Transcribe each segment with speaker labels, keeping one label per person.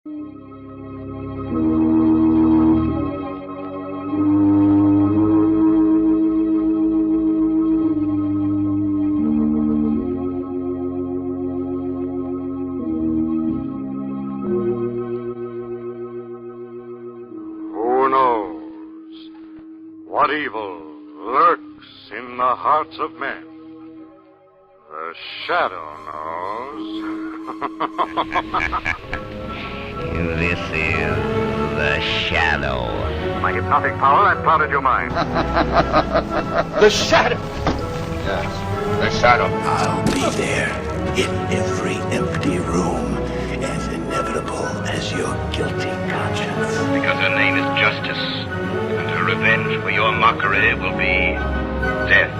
Speaker 1: What evil lurks in the hearts of men? The Shadow knows.
Speaker 2: This is the Shadow.
Speaker 1: My hypnotic power has clouded your mind.
Speaker 3: The Shadow!
Speaker 1: Yes, the Shadow.
Speaker 4: I'll be there in every empty room, as inevitable as your guilty conscience.
Speaker 5: Because her name is Justice, and her revenge for your mockery will be death.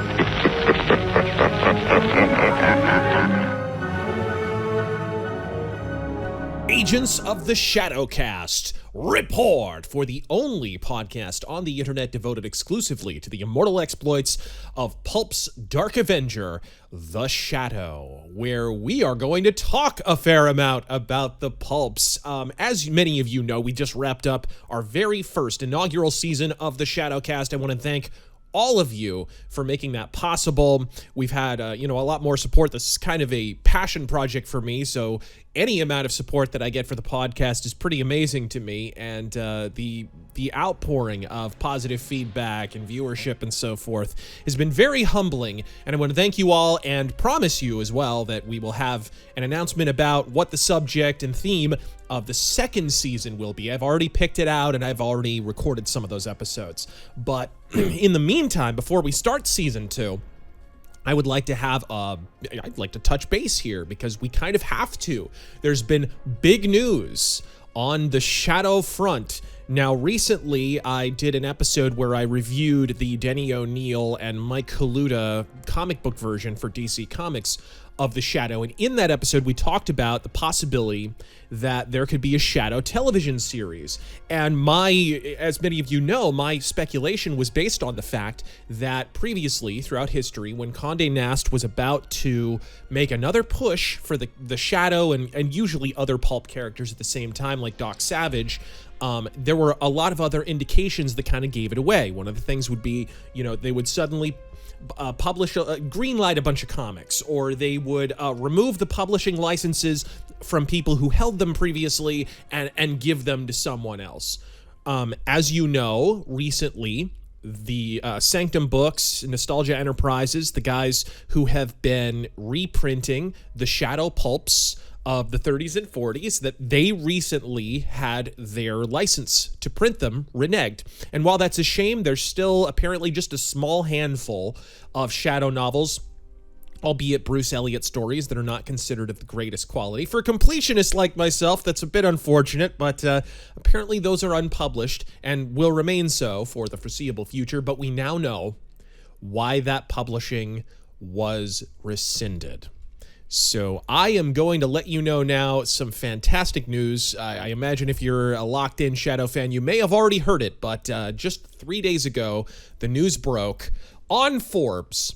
Speaker 6: Agents of the Shadowcast report for the only podcast on the internet devoted exclusively to the immortal exploits of Pulp's Dark Avenger, The Shadow, where we are going to talk a fair amount about the Pulps. As many of you know, we just wrapped up our very first inaugural season of the Shadowcast. I want to thank all of you for making that possible. We've had, a lot more support. This is kind of a passion project for me, so any amount of support that I get for the podcast is pretty amazing to me, and the outpouring of positive feedback and viewership and so forth has been very humbling, and I want to thank you all and promise you as well that we will have an announcement about what the subject and theme of the second season will be. I've already picked it out, and I've already recorded some of those episodes, but in the meantime, before we start season 2, I would like to I'd like to touch base here because we kind of have to. There's been big news on the Shadow front. Now, recently, I did an episode where I reviewed the Denny O'Neil and Mike Kaluta comic book version for DC Comics of the Shadow, and in that episode, we talked about the possibility that there could be a Shadow television series. And as many of you know, my speculation was based on the fact that previously, throughout history, when Condé Nast was about to make another push for the Shadow and usually other pulp characters at the same time, like Doc Savage, there were a lot of other indications that kind of gave it away. One of the things would be, they would suddenly publish, greenlight a bunch of comics, or they would remove the publishing licenses from people who held them previously and give them to someone else. As you know, recently, the Sanctum Books, Nostalgia Enterprises, the guys who have been reprinting the Shadow pulps of the 30s and 40s, that they recently had their license to print them reneged. And while that's a shame, there's still apparently just a small handful of Shadow novels, albeit Bruce Elliott stories, that are not considered of the greatest quality. For a completionist like myself, that's a bit unfortunate, but apparently those are unpublished and will remain so for the foreseeable future. But we now know why that publishing was rescinded. So I am going to let you know now some fantastic news. I imagine if you're a locked-in Shadow fan, you may have already heard it, but just 3 days ago, the news broke on Forbes.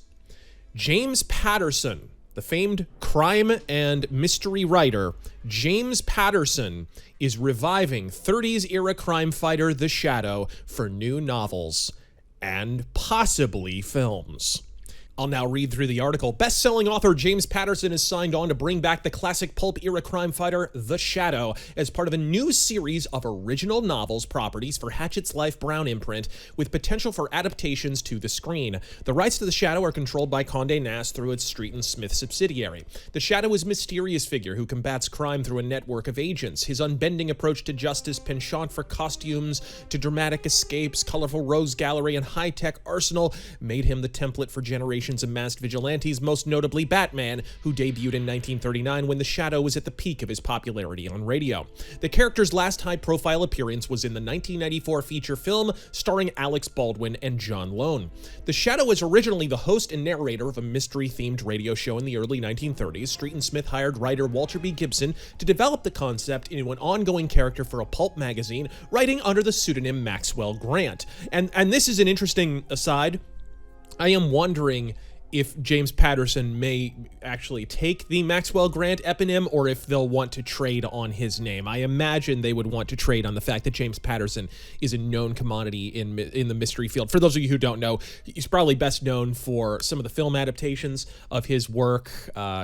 Speaker 6: James Patterson, the famed crime and mystery writer, James Patterson is reviving 30s-era crime fighter The Shadow for new novels and possibly films. I'll now read through the article. Best-selling author James Patterson has signed on to bring back the classic pulp-era crime fighter, The Shadow, as part of a new series of original novels properties for Hatchett's Life Brown imprint, with potential for adaptations to the screen. The rights to The Shadow are controlled by Condé Nast through its Street and Smith subsidiary. The Shadow is a mysterious figure who combats crime through a network of agents. His unbending approach to justice, penchant for costumes, to dramatic escapes, colorful rose gallery, and high-tech arsenal made him the template for generations of masked vigilantes, most notably Batman, who debuted in 1939 when The Shadow was at the peak of his popularity on radio. The character's last high-profile appearance was in the 1994 feature film starring Alex Baldwin and John Lone. The Shadow was originally the host and narrator of a mystery-themed radio show in the early 1930s. Street and Smith hired writer Walter B. Gibson to develop the concept into an ongoing character for a pulp magazine, writing under the pseudonym Maxwell Grant. And this is an interesting aside. I am wondering if James Patterson may actually take the Maxwell Grant eponym or if they'll want to trade on his name. I imagine they would want to trade on the fact that James Patterson is a known commodity in the mystery field. For those of you who don't know, he's probably best known for some of the film adaptations of his work,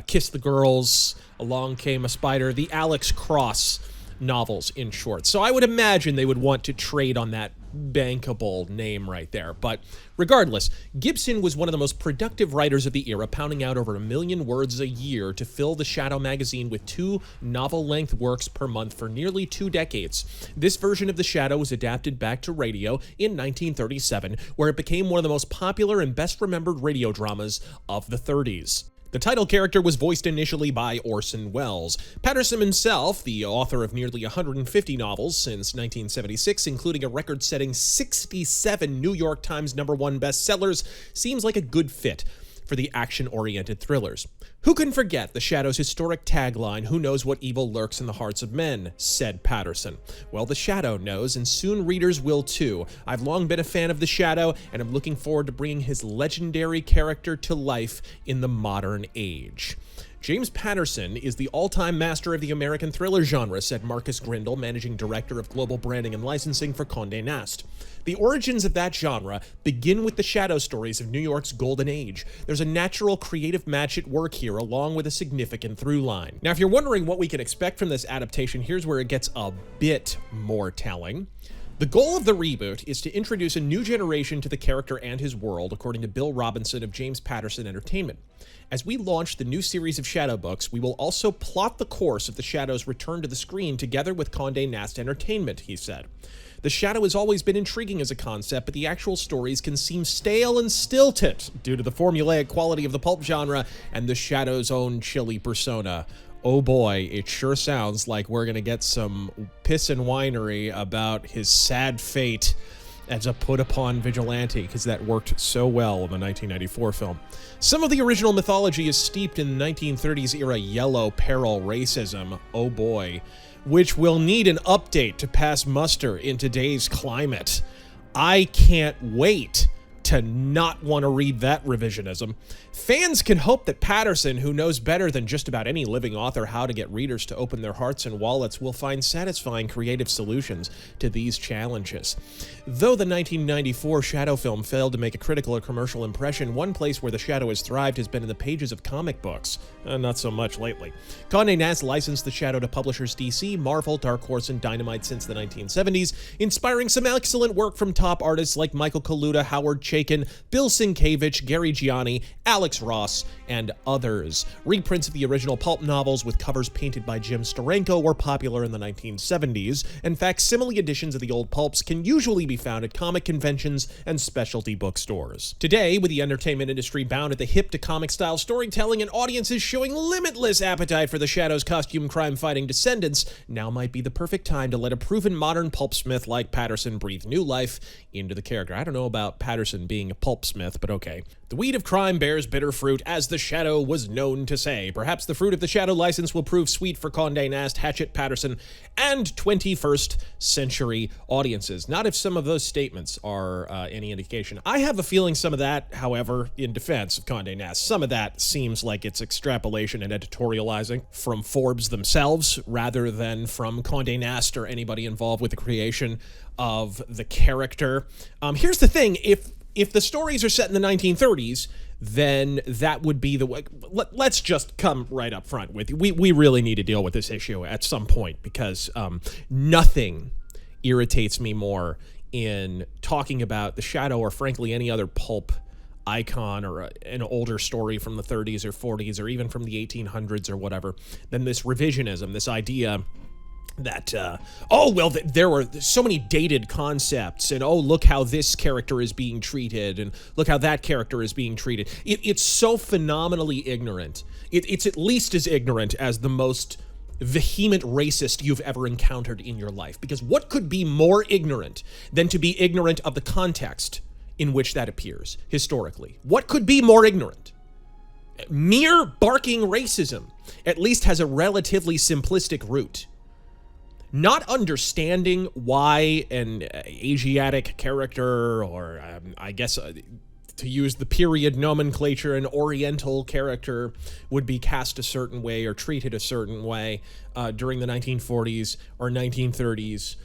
Speaker 6: Kiss the Girls, Along Came a Spider, the Alex Cross novels, in short. So I would imagine they would want to trade on that bankable name right there. But regardless, Gibson was one of the most productive writers of the era, pounding out over 1 million words a year to fill the Shadow magazine with 2 novel-length works per month for nearly 2 decades. This version of the Shadow was adapted back to radio in 1937, where it became one of the most popular and best-remembered radio dramas of the 30s. The title character was voiced initially by Orson Welles. Patterson himself, the author of nearly 150 novels since 1976, including a record-setting 67 New York Times #1 bestsellers, seems like a good fit for the action-oriented thrillers. Who can forget the Shadow's historic tagline, "Who knows what evil lurks in the hearts of men," said Patterson. Well, the Shadow knows, and soon readers will too. I've long been a fan of the Shadow, and I'm looking forward to bringing his legendary character to life in the modern age. James Patterson is the all-time master of the American thriller genre, said Marcus Grindle, managing director of global branding and licensing for Condé Nast. The origins of that genre begin with the Shadow stories of New York's golden age. There's a natural creative match at work here, along with a significant through line. Now, if you're wondering what we can expect from this adaptation, here's where it gets a bit more telling. The goal of the reboot is to introduce a new generation to the character and his world, according to Bill Robinson of James Patterson Entertainment. As we launch the new series of Shadow books, we will also plot the course of the Shadow's return to the screen together with Condé Nast Entertainment, he said. The Shadow has always been intriguing as a concept, but the actual stories can seem stale and stilted due to the formulaic quality of the pulp genre and the Shadow's own chilly persona. Oh boy, it sure sounds like we're gonna get some piss and winery about his sad fate as a put-upon vigilante, because that worked so well in the 1994 film. Some of the original mythology is steeped in 1930s-era yellow peril racism, oh boy, which will need an update to pass muster in today's climate. I can't wait to not want to read that revisionism. Fans can hope that Patterson, who knows better than just about any living author how to get readers to open their hearts and wallets, will find satisfying creative solutions to these challenges. Though the 1994 Shadow film failed to make a critical or commercial impression, one place where the Shadow has thrived has been in the pages of comic books. Not so much lately. Condé Nast licensed the Shadow to publishers DC, Marvel, Dark Horse, and Dynamite since the 1970s, inspiring some excellent work from top artists like Michael Kaluta, Howard Chaykin, Bill Sienkiewicz, Gary Gianni, Alex Ross, and others. Reprints of the original pulp novels with covers painted by Jim Steranko were popular in the 1970s, and facsimile editions of the old pulps can usually be found at comic conventions and specialty bookstores. Today, with the entertainment industry bound at the hip to comic-style storytelling and audiences showing limitless appetite for the Shadow's costume crime-fighting descendants, now might be the perfect time to let a proven modern pulpsmith like Patterson breathe new life into the character. I don't know about Patterson being a pulpsmith, but okay. The weed of crime bears bitter fruit, as the Shadow was known to say. Perhaps the fruit of the Shadow license will prove sweet for Condé Nast, Hatchet, Patterson, and 21st century audiences. Not if some of those statements are any indication. I have a feeling some of that, however, in defense of Condé Nast, some of that seems like it's extrapolation and editorializing from Forbes themselves, rather than from Condé Nast or anybody involved with the creation of the character. Here's the thing, if the stories are set in the 1930s, then that would be the way. Let's just come right up front with you. We really need to deal with this issue at some point, because nothing irritates me more in talking about the Shadow, or frankly any other pulp icon or an older story from the 30s or 40s or even from the 1800s or whatever, than this revisionism, this idea that, there were so many dated concepts, and look how this character is being treated, and look how that character is being treated. It's so phenomenally ignorant. It's at least as ignorant as the most vehement racist you've ever encountered in your life, because what could be more ignorant than to be ignorant of the context in which that appears historically? What could be more ignorant? Mere barking racism at least has a relatively simplistic root. Not understanding why an Asiatic character, or I guess to use the period nomenclature, an Oriental character would be cast a certain way or treated a certain way during the 1940s or 1930s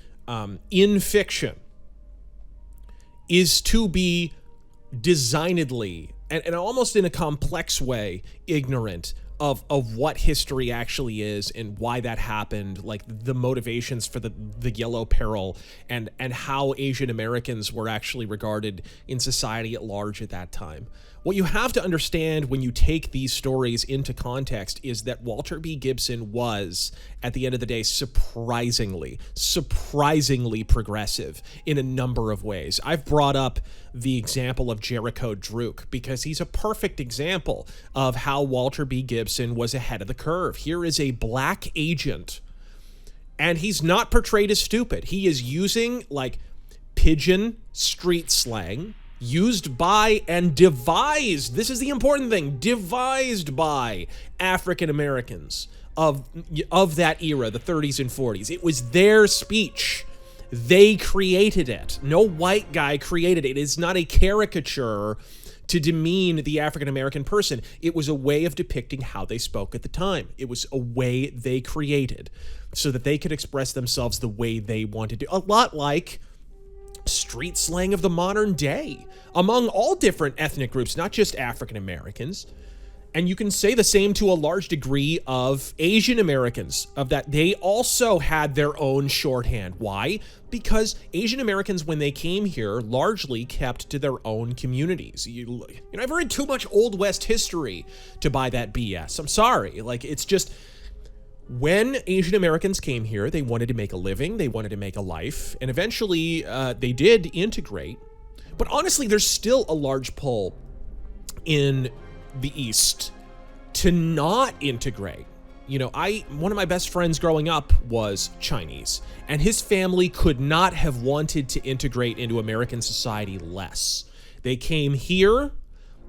Speaker 6: in fiction is to be designedly and almost in a complex way ignorant of what history actually is and why that happened, like the motivations for the Yellow Peril and how Asian Americans were actually regarded in society at large at that time. What you have to understand when you take these stories into context is that Walter B. Gibson was, at the end of the day, surprisingly progressive in a number of ways. I've brought up the example of Jericho Druk because he's a perfect example of how Walter B. Gibson was ahead of the curve. Here is a black agent, and he's not portrayed as stupid. He is using, like, pidgin street slang, used by and devised, this is the important thing, devised by African Americans of that era, the 30s and 40s. It was their speech. They created it. No white guy created it. It is not a caricature to demean the African American person. It was a way of depicting how they spoke at the time. It was a way they created so that they could express themselves the way they wanted to. A lot like street slang of the modern day among all different ethnic groups, not just African Americans. And you can say the same to a large degree of Asian Americans, of that they also had their own shorthand. Why? Because Asian Americans, when they came here, largely kept to their own communities. You know, I've read too much Old West history to buy that BS. I'm sorry. Like, it's just, when Asian Americans came here, they wanted to make a living, they wanted to make a life, and eventually they did integrate. But honestly, there's still a large pull in the East to not integrate. You know, one of my best friends growing up was Chinese, and his family could not have wanted to integrate into American society less. They came here,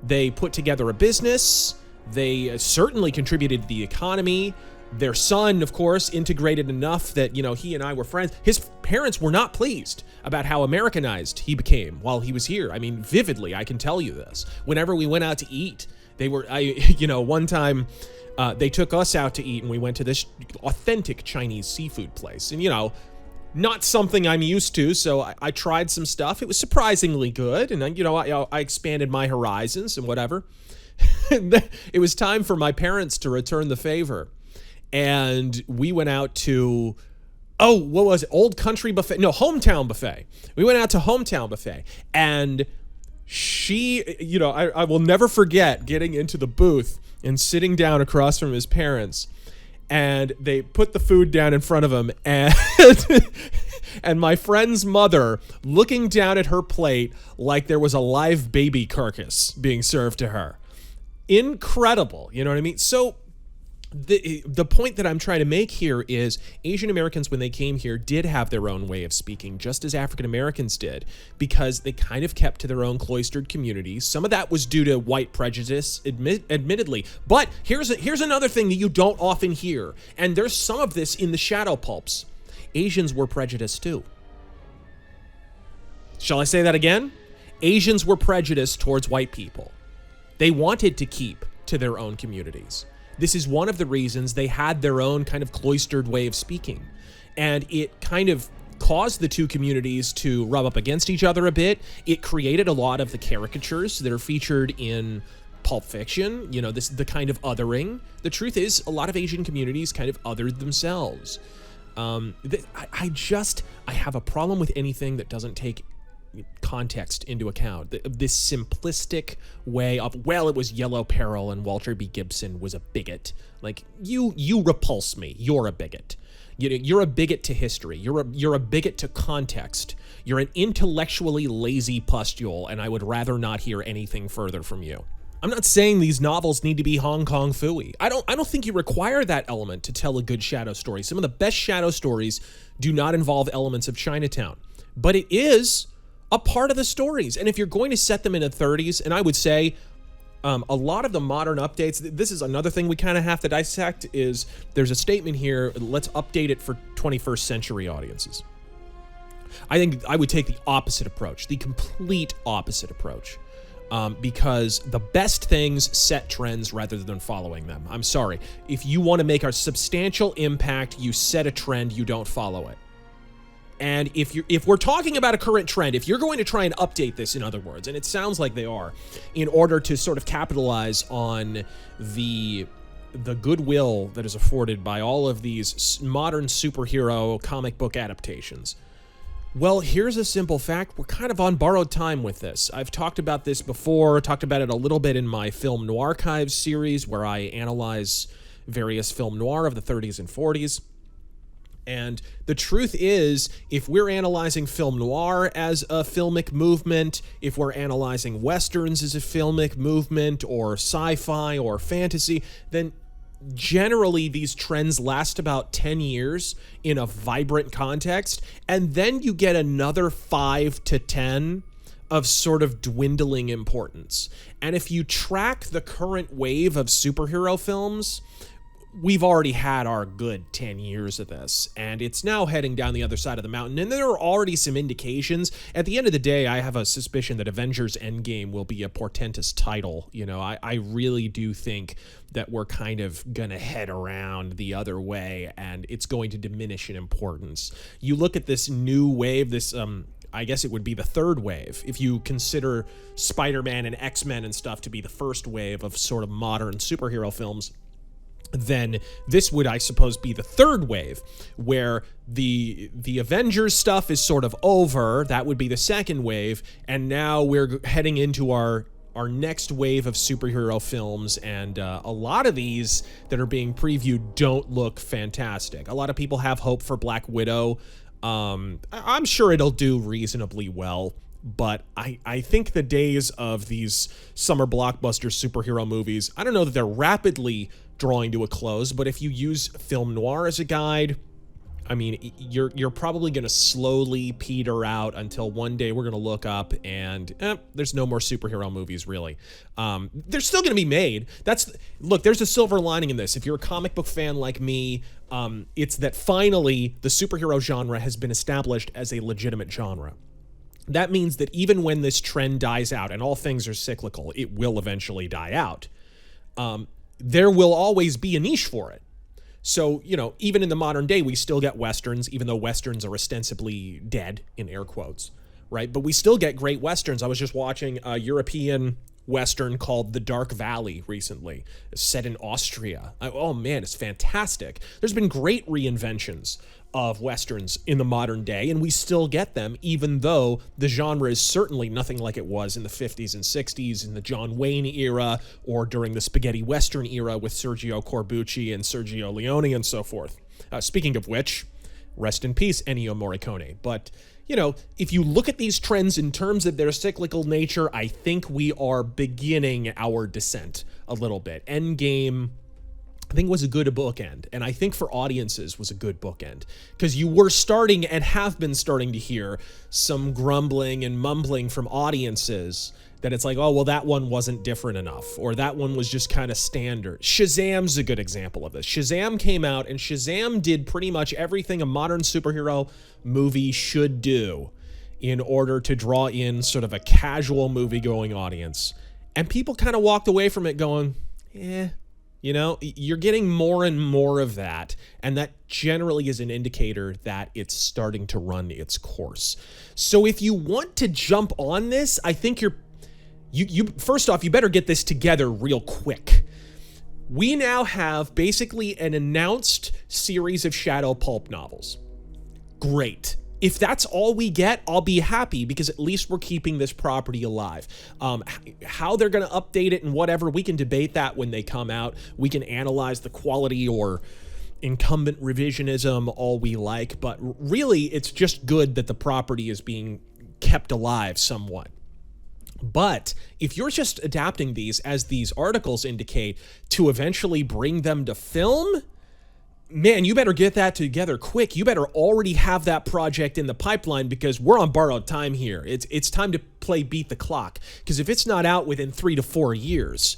Speaker 6: they put together a business, they certainly contributed to the economy. Their son, of course, integrated enough that, you know, he and I were friends. His parents were not pleased about how Americanized he became while he was here. I mean, vividly, I can tell you this. Whenever we went out to eat, one time they took us out to eat and we went to this authentic Chinese seafood place. And, you know, not something I'm used to, so I tried some stuff. It was surprisingly good. And, you know, I expanded my horizons and whatever. It was time for my parents to return the favor. And we went out to, what was it? Old Country Buffet? No, Hometown Buffet. We went out to Hometown Buffet. And she, you know, I will never forget getting into the booth and sitting down across from his parents. And they put the food down in front of him. And, and my friend's mother looking down at her plate like there was a live baby carcass being served to her. Incredible. You know what I mean? So the point that I'm trying to make here is Asian Americans, when they came here, did have their own way of speaking, just as African Americans did, because they kind of kept to their own cloistered communities. Some of that was due to white prejudice, admittedly. But here's another thing that you don't often hear, and there's some of this in the shadow pulps. Asians were prejudiced too. Shall I say that again? Asians were prejudiced towards white people. They wanted to keep to their own communities. This is one of the reasons they had their own kind of cloistered way of speaking. And it kind of caused the two communities to rub up against each other a bit. It created a lot of the caricatures that are featured in Pulp Fiction, you know, the kind of othering. The truth is, a lot of Asian communities kind of othered themselves. I have a problem with anything that doesn't take context into account. This simplistic way of, well, it was Yellow Peril and Walter B. Gibson was a bigot. Like, you repulse me. You're a bigot. You're a bigot to history. You're a bigot to context. You're an intellectually lazy pustule, and I would rather not hear anything further from you. I'm not saying these novels need to be Hong Kong Phooey. I don't think you require that element to tell a good shadow story. Some of the best shadow stories do not involve elements of Chinatown, but it is a part of the stories. And if you're going to set them in the 30s, and I would say a lot of the modern updates, this is another thing we kind of have to dissect, is there's a statement here, let's update it for 21st century audiences. I think I would take the opposite approach, the complete opposite approach. because the best things set trends rather than following them. I'm sorry. If you want to make a substantial impact, you set a trend, you don't follow it. And if we're talking about a current trend, if you're going to try and update this, in other words, and it sounds like they are, in order to sort of capitalize on the goodwill that is afforded by all of these modern superhero comic book adaptations, well, here's a simple fact. We're kind of on borrowed time with this. I've talked about this before, talked about it a little bit in my Film Noir Archives series, where I analyze various film noir of the 30s and 40s. And the truth is, if we're analyzing film noir as a filmic movement, if we're analyzing westerns as a filmic movement, or sci-fi or fantasy, then generally these trends last about 10 years in a vibrant context, and then you get another 5 to 10 of sort of dwindling importance. And if you track the current wave of superhero films, we've already had our good 10 years of this, and it's now heading down the other side of the mountain, and there are already some indications. At the end of the day, I have a suspicion that Avengers Endgame will be a portentous title. You know, I really do think that we're kind of gonna head around the other way, and it's going to diminish in importance. You look at this new wave, this I guess it would be the third wave, if you consider Spider-Man and X-Men and stuff to be the first wave of sort of modern superhero films. Then this would, I suppose, be the third wave, where the Avengers stuff is sort of over. That would be the second wave, and now we're heading into our next wave of superhero films, and a lot of these that are being previewed don't look fantastic. A lot of people have hope for Black Widow. I'm sure it'll do reasonably well, but I think the days of these summer blockbuster superhero movies, I don't know that they're rapidly drawing to a close, but if you use film noir as a guide, I mean, you're probably going to slowly peter out until one day we're going to look up and there's no more superhero movies, really. They're still going to be made. Look, there's a silver lining in this. If you're a comic book fan like me, it's that finally the superhero genre has been established as a legitimate genre. That means that even when this trend dies out, and all things are cyclical, it will eventually die out, there will always be a niche for it. So, you know, even in the modern day, we still get Westerns, even though Westerns are ostensibly dead, in air quotes, right? But we still get great Westerns. I was just watching a European Western called The Dark Valley recently, set in Austria. Oh man, it's fantastic. There's been great reinventions of Westerns in the modern day, and we still get them, even though the genre is certainly nothing like it was in the 50s and 60s, in the John Wayne era, or during the spaghetti Western era with Sergio Corbucci and Sergio Leone and so forth. Speaking of which, rest in peace, Ennio Morricone. But, you know, if you look at these trends in terms of their cyclical nature, I think we are beginning our descent a little bit. Endgame, I think, was a good bookend, and I think for audiences was a good bookend, because you were starting and have been starting to hear some grumbling and mumbling from audiences that it's like, oh, well, that one wasn't different enough, or that one was just kind of standard. Shazam's a good example of this. Shazam came out, and Shazam did pretty much everything a modern superhero movie should do in order to draw in sort of a casual movie-going audience, and people kind of walked away from it going, you know, you're getting more and more of that, and that generally is an indicator that it's starting to run its course. So if you want to jump on this, I think you first off, you better get this together real quick. We now have basically an announced series of shadow pulp novels. Great. If that's all we get, I'll be happy, because at least we're keeping this property alive. How they're going to update it and whatever, we can debate that when they come out. We can analyze the quality or incumbent revisionism all we like, but really it's just good that the property is being kept alive somewhat. But if you're just adapting these, as these articles indicate, to eventually bring them to film, man, you better get that together quick. You better already have that project in the pipeline, because we're on borrowed time here. It's time to play beat the clock, because if it's not out within 3 to 4 years,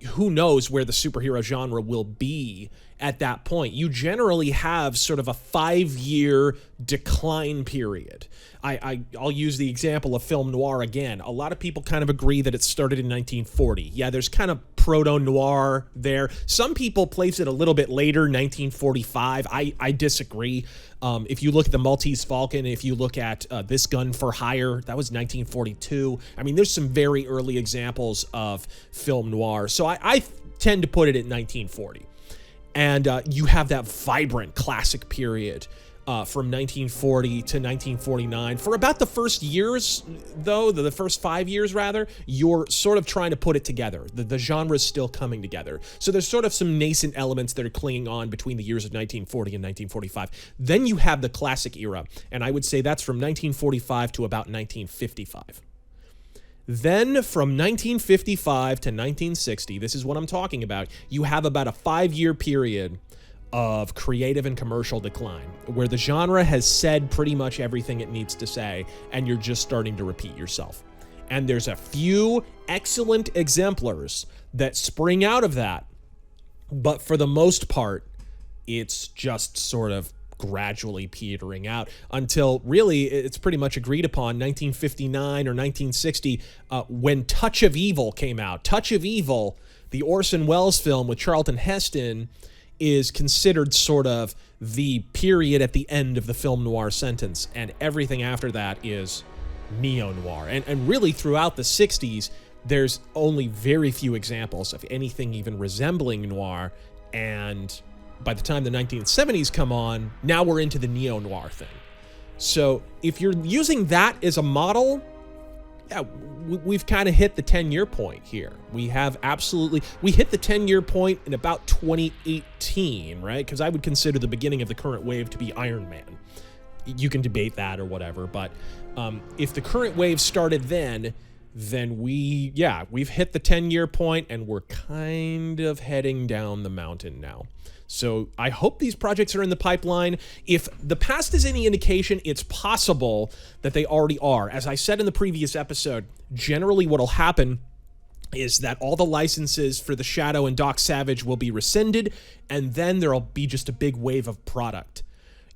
Speaker 6: who knows where the superhero genre will be at that point. You generally have sort of a 5-year decline period. I'll use the example of film noir again. A lot of people kind of agree that it started in 1940. Yeah, there's kind of proto-noir there. Some people place it a little bit later, 1945. I disagree. If you look at the Maltese Falcon, if you look at This Gun for Hire, that was 1942. I mean, there's some very early examples of film noir. So I tend to put it at 1940. And you have that vibrant classic period from 1940 to 1949. For about the first years, though, the first 5 years, rather, you're sort of trying to put it together. The genre is still coming together. So there's sort of some nascent elements that are clinging on between the years of 1940 and 1945. Then you have the classic era, and I would say that's from 1945 to about 1955. Then from 1955 to 1960, this is what I'm talking about, you have about a 5-year period of creative and commercial decline, where the genre has said pretty much everything it needs to say, and you're just starting to repeat yourself. And there's a few excellent exemplars that spring out of that, but for the most part, it's just sort of gradually petering out until really it's pretty much agreed upon 1959 or 1960 when Touch of Evil came out. Touch of Evil, the Orson Welles film with Charlton Heston, is considered sort of the period at the end of the film noir sentence, and everything after that is neo-noir. And really throughout the 60s, there's only very few examples of anything even resembling noir, and by the time the 1970s come on, now we're into the neo-noir thing. So if you're using that as a model, yeah, we've kind of hit the 10-year point here. We hit the 10-year point in about 2018, right? Because I would consider the beginning of the current wave to be Iron Man. You can debate that or whatever, but if the current wave started then we've hit the 10-year point and we're kind of heading down the mountain now. So I hope these projects are in the pipeline. If the past is any indication, it's possible that they already are. As I said in the previous episode, generally what'll happen is that all the licenses for the Shadow and Doc Savage will be rescinded, and then there'll be just a big wave of product.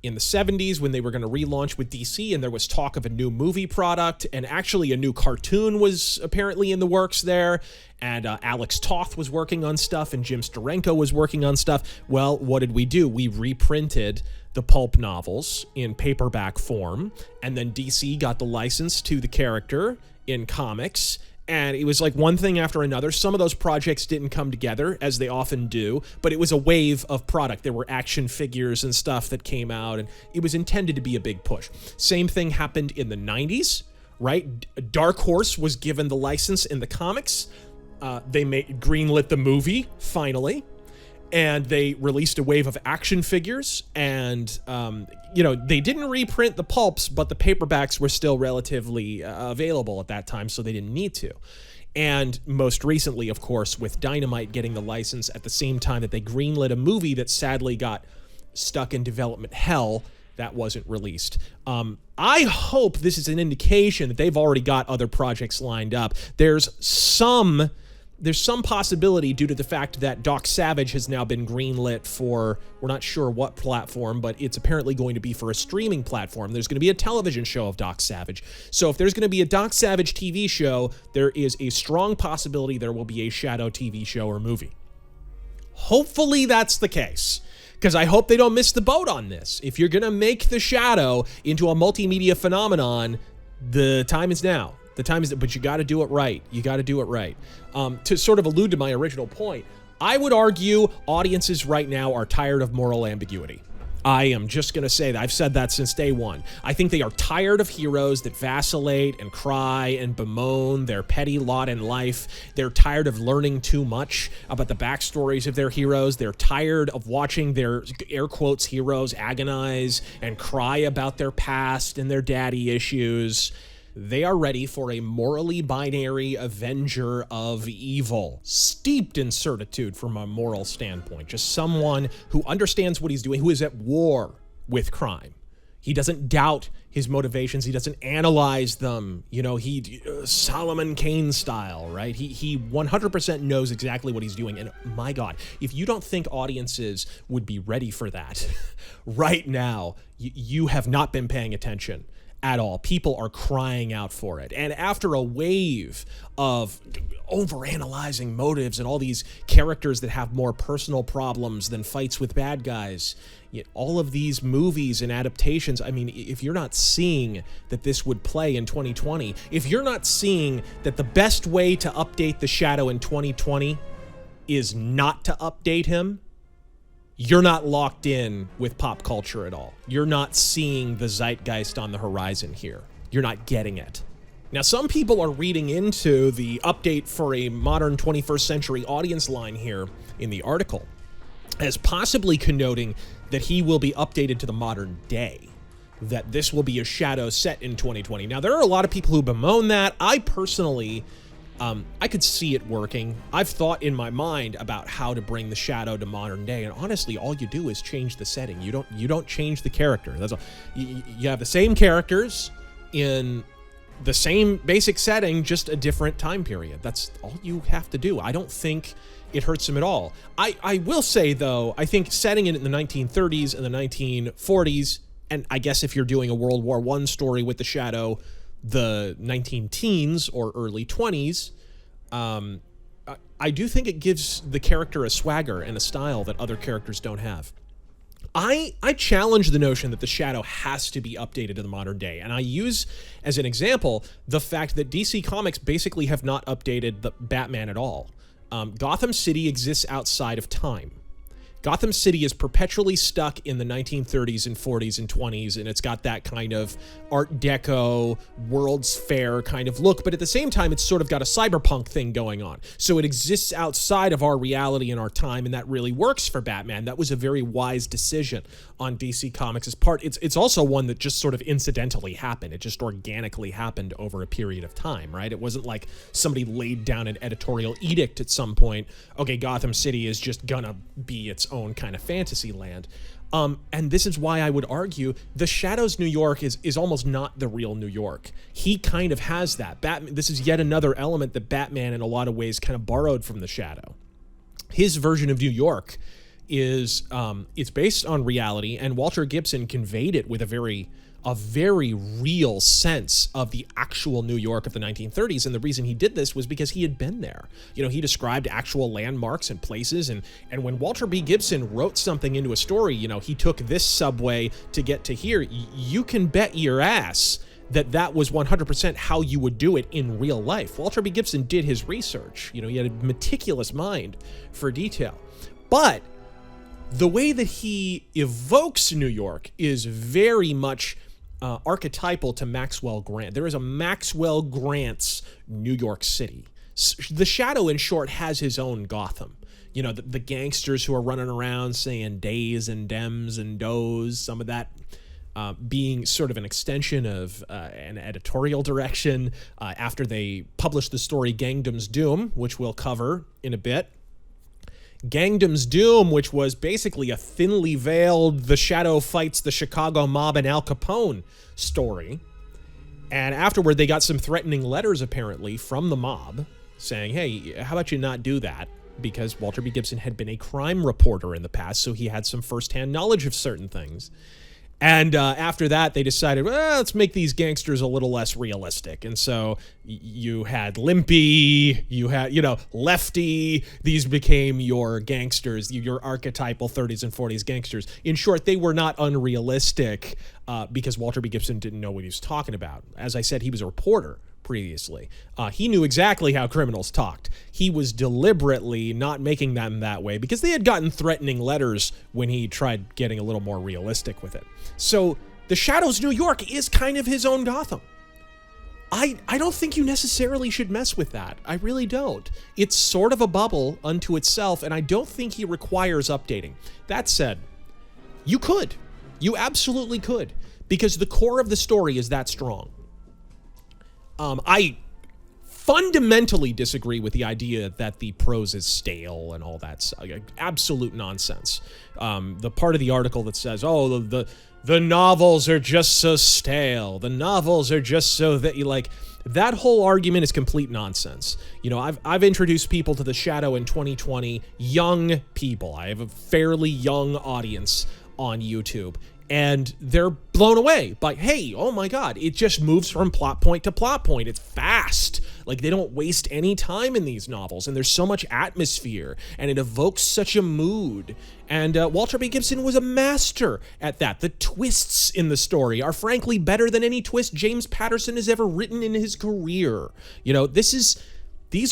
Speaker 6: In the 70s, when they were going to relaunch with DC, and there was talk of a new movie product, and actually a new cartoon was apparently in the works there, and Alex Toth was working on stuff, and Jim Steranko was working on stuff. Well, what did we do? We reprinted the pulp novels in paperback form, and then DC got the license to the character in comics, and it was like one thing after another. Some of those projects didn't come together, as they often do, but it was a wave of product. There were action figures and stuff that came out, and it was intended to be a big push. Same thing happened in the 90s, right? Dark Horse was given the license in the comics. They greenlit the movie, finally, and they released a wave of action figures, and they didn't reprint the pulps, but the paperbacks were still relatively available at that time, so they didn't need to. And most recently, of course, with Dynamite getting the license at the same time that they greenlit a movie that sadly got stuck in development hell, that wasn't released. I hope this is an indication that they've already got other projects lined up. There's some possibility due to the fact that Doc Savage has now been greenlit for, we're not sure what platform, but it's apparently going to be for a streaming platform. There's going to be a television show of Doc Savage. So if there's going to be a Doc Savage TV show, there is a strong possibility there will be a Shadow TV show or movie. Hopefully that's the case, because I hope they don't miss the boat on this. If you're going to make the Shadow into a multimedia phenomenon, the time is now. But you got to do it right. To sort of allude to my original point, I would argue audiences right now are tired of moral ambiguity. I am just going to say that. I've said that since day one. I think they are tired of heroes that vacillate and cry and bemoan their petty lot in life. They're tired of learning too much about the backstories of their heroes. They're tired of watching their, air quotes, heroes agonize and cry about their past and their daddy issues. They are ready for a morally binary avenger of evil, steeped in certitude from a moral standpoint. Just someone who understands what he's doing, who is at war with crime. He doesn't doubt his motivations. He doesn't analyze them. He Solomon Kane style, right? He 100% knows exactly what he's doing. And my God, if you don't think audiences would be ready for that right now, you have not been paying attention at all. People are crying out for it. And after a wave of overanalyzing motives and all these characters that have more personal problems than fights with bad guys, all of these movies and adaptations, I mean, if you're not seeing that this would play in 2020, if you're not seeing that the best way to update the Shadow in 2020 is not to update him, you're not locked in with pop culture at all. You're not seeing the zeitgeist on the horizon here. You're not getting it. Now, some people are reading into the update for a modern 21st century audience line here in the article as possibly connoting that he will be updated to the modern day, that this will be a Shadow set in 2020. Now, there are a lot of people who bemoan that. I personally, I could see it working. I've thought in my mind about how to bring the Shadow to modern day, and honestly, all you do is change the setting. You don't change the character. That's all. You have the same characters in the same basic setting, just a different time period. That's all you have to do. I don't think it hurts him at all. I will say, though, I think setting it in the 1930s and the 1940s, and I guess if you're doing a World War I story with the Shadow, the 19-teens or early 20s, I do think it gives the character a swagger and a style that other characters don't have. I challenge the notion that the Shadow has to be updated to the modern day, and I use as an example the fact that DC Comics basically have not updated the Batman at all. Gotham City exists outside of time. Gotham City is perpetually stuck in the 1930s and 40s and 20s, and it's got that kind of Art Deco, World's Fair kind of look, but at the same time, it's sort of got a cyberpunk thing going on. So it exists outside of our reality and our time, and that really works for Batman. That was a very wise decision on DC Comics' part. It's also one that just sort of incidentally happened. It just organically happened over a period of time, right? It wasn't like somebody laid down an editorial edict at some point, okay, Gotham City is just gonna be its own kind of fantasy land. And this is why I would argue the Shadow's New York is almost not the real New York. He kind of has that. This is yet another element that Batman in a lot of ways kind of borrowed from the Shadow. His version of New York is it's based on reality, and Walter Gibson conveyed it with a very real sense of the actual New York of the 1930s. And the reason he did this was because he had been there. He described actual landmarks and places. And when Walter B. Gibson wrote something into a story, he took this subway to get to here. You can bet your ass that was 100% how you would do it in real life. Walter B. Gibson did his research. He had a meticulous mind for detail. But the way that he evokes New York is very much archetypal to Maxwell Grant. There is a Maxwell Grant's New York City. The Shadow, in short, has his own Gotham. The gangsters who are running around saying days and dems and does, some of that being sort of an extension of an editorial direction after they published the story Gangdom's Doom, which we'll cover in a bit. Gangdom's Doom, which was basically a thinly veiled The Shadow fights the Chicago mob and Al Capone story. And afterward, they got some threatening letters, apparently, from the mob saying, hey, how about you not do that? Because Walter B. Gibson had been a crime reporter in the past, so he had some firsthand knowledge of certain things. And after that, they decided, well, let's make these gangsters a little less realistic. And so you had Limpy, you had, Lefty. These became your gangsters, your archetypal 30s and 40s gangsters. In short, they were not unrealistic because Walter B. Gibson didn't know what he was talking about. As I said, he was a reporter previously. He knew exactly how criminals talked. He was deliberately not making them that way because they had gotten threatening letters when he tried getting a little more realistic with it. So the Shadow's New York is kind of his own Gotham. I don't think you necessarily should mess with that. I really don't. It's sort of a bubble unto itself, and I don't think he requires updating. That said, you could. You absolutely could, because the core of the story is that strong. I fundamentally disagree with the idea that the prose is stale and all that. Absolute nonsense. The part of the article that says, oh, the novels are just so stale. The novels are just so that you like. That whole argument is complete nonsense. You know, I've introduced people to the Shadow in 2020, young people. I have a fairly young audience on YouTube, and they're blown away by, hey, oh my God, it just moves from plot point to plot point. It's fast. Like, they don't waste any time in these novels, and there's so much atmosphere, and it evokes such a mood. And Walter B. Gibson was a master at that. The twists in the story are frankly better than any twist James Patterson has ever written in his career. You know, these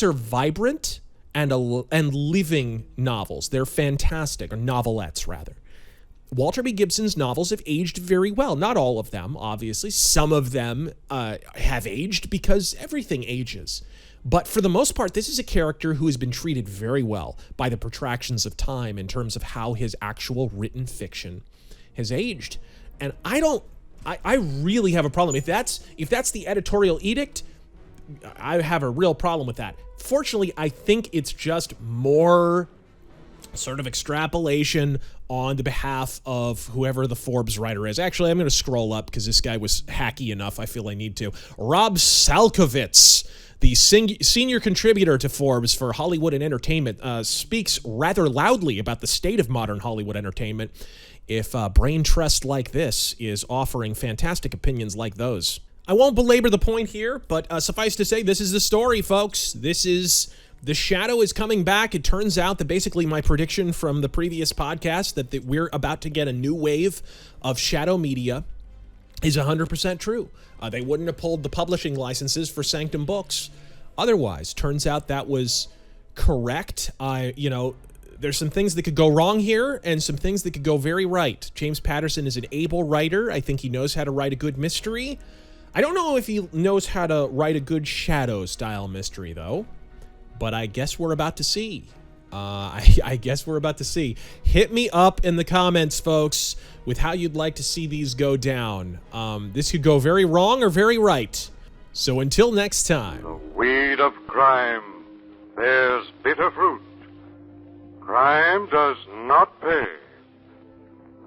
Speaker 6: are vibrant and living novels. They're fantastic, or novelettes, rather. Walter B. Gibson's novels have aged very well. Not all of them, obviously. Some of them have aged because everything ages. But for the most part, this is a character who has been treated very well by the protractions of time in terms of how his actual written fiction has aged. And I really have a problem. If that's the editorial edict, I have a real problem with that. Fortunately, I think it's just more sort of extrapolation on the behalf of whoever the Forbes writer is. Actually, I'm going to scroll up because this guy was hacky enough. I feel I need to. Rob Salkovitz, the senior contributor to Forbes for Hollywood and Entertainment, speaks rather loudly about the state of modern Hollywood entertainment if brain trust like this is offering fantastic opinions like those. I won't belabor the point here, but suffice to say, this is the story, folks. The Shadow is coming back. It turns out that basically my prediction from the previous podcast that we're about to get a new wave of Shadow media is 100% true. They wouldn't have pulled the publishing licenses for Sanctum Books otherwise. Turns out that was correct. There's some things that could go wrong here and some things that could go very right. James Patterson is an able writer. I think he knows how to write a good mystery. I don't know if he knows how to write a good Shadow-style mystery, though. But I guess we're about to see. I guess we're about to see. Hit me up in the comments, folks, with how you'd like to see these go down. This could go very wrong or very right. So until next time.
Speaker 1: The weed of crime bears bitter fruit. Crime does not pay.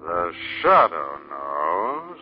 Speaker 1: The Shadow knows.